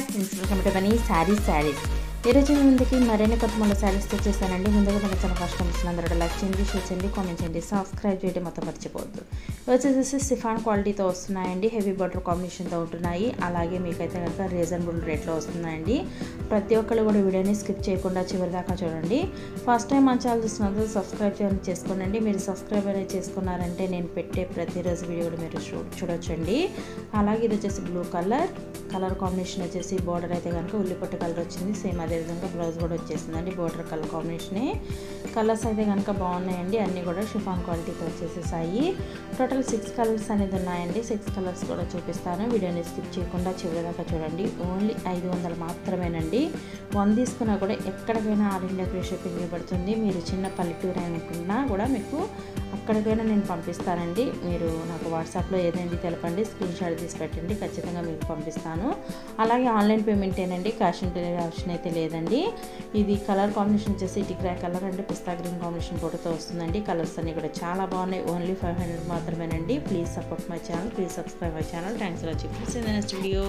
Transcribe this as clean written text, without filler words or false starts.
Hi friends, welcome to Bunny sarees. ఈరోజు మీ ముందుకి మరిన్ని కొత్త మూల శారీస్ తెచ్చేసానండి. ముందుగా మన ఛానల్ ఫస్ట్ టైం అందరూ లైక్ చేయండి, షేర్ చేయండి, కామెంట్ చేయండి, సబ్స్క్రైబ్ చేయడం మొత్తం మర్చిపోవద్దు. వచ్చేసి సిఫాన్ క్వాలిటీతో వస్తున్నాయండి, హెవీ బార్డర్ కాంబినేషన్తో ఉంటున్నాయి. అలాగే మీకైతే కనుక రీజనబుల్ రేట్లో వస్తున్నాయండి. ప్రతి ఒక్కరు కూడా వీడియోని స్కిప్ చేయకుండా చివరి దాకా చూడండి. ఫస్ట్ టైం మన ఛానల్ చూసినందుకు సబ్స్క్రైబ్ చేసుకోనండి. మీరు సబ్స్క్రైబ్ అనేది చేసుకున్నారంటే నేను పెట్టే ప్రతిరోజు వీడియో కూడా మీరు చూడొచ్చండి. అలాగే ఇది వచ్చేసి బ్లూ కలర్ కాంబినేషన్ వచ్చేసి బార్డర్ అయితే కనుక ఉల్లిపట్టు కలర్ వచ్చింది. సేమ్ అదేవిధంగా బ్లౌజ్ కూడా వచ్చేసిందండి. Border colour కాంబినేషనే. కలర్స్ అయితే కనుక బాగున్నాయండి. అన్నీ కూడా షిఫాన్ క్వాలిటీతో వచ్చేసేసాయి. టోటల్ 6 కలర్స్ అనేది ఉన్నాయండి. 6 కలర్స్ కూడా చూపిస్తాను. వీడియోని స్కిప్ చేయకుండా చివరి దాకా చూడండి. ఓన్లీ 500 మాత్రమేనండి. 1 తీసుకున్నా కూడా ఎక్కడికైనా ఆల్ ఇండియా ఫ్రీ షిప్పింగ్ ఇవ్వబడుతుంది. మీరు చిన్న పల్లెటూరు అనుకున్నా కూడా మీకు అక్కడికైనా నేను పంపిస్తానండి. మీరు నాకు వాట్సాప్లో ఏదైనా తెలపండి, స్క్రీన్ షాట్ తీసి పెట్టండి, ఖచ్చితంగా మీకు పంపిస్తాను. అలాగే ఆన్లైన్ పేమెంటేనండి, క్యాష్ ఆన్ డెలివరీ ఆప్షన్ అయితే లేదండి. ఇది కలర్ కాంబినేషన్ వచ్చేసి టిక్రా కలర్ అండ్ పిస్తా గ్రీన్ కాంబినేషన్ ఫోటోతో వస్తుందండి. కలర్స్ అన్నీ కూడా చాలా బాగున్నాయి. ఓన్లీ 500 మాత్రమేనండి. Please support my channel, please subscribe my channel. Thanks for watching. Next video.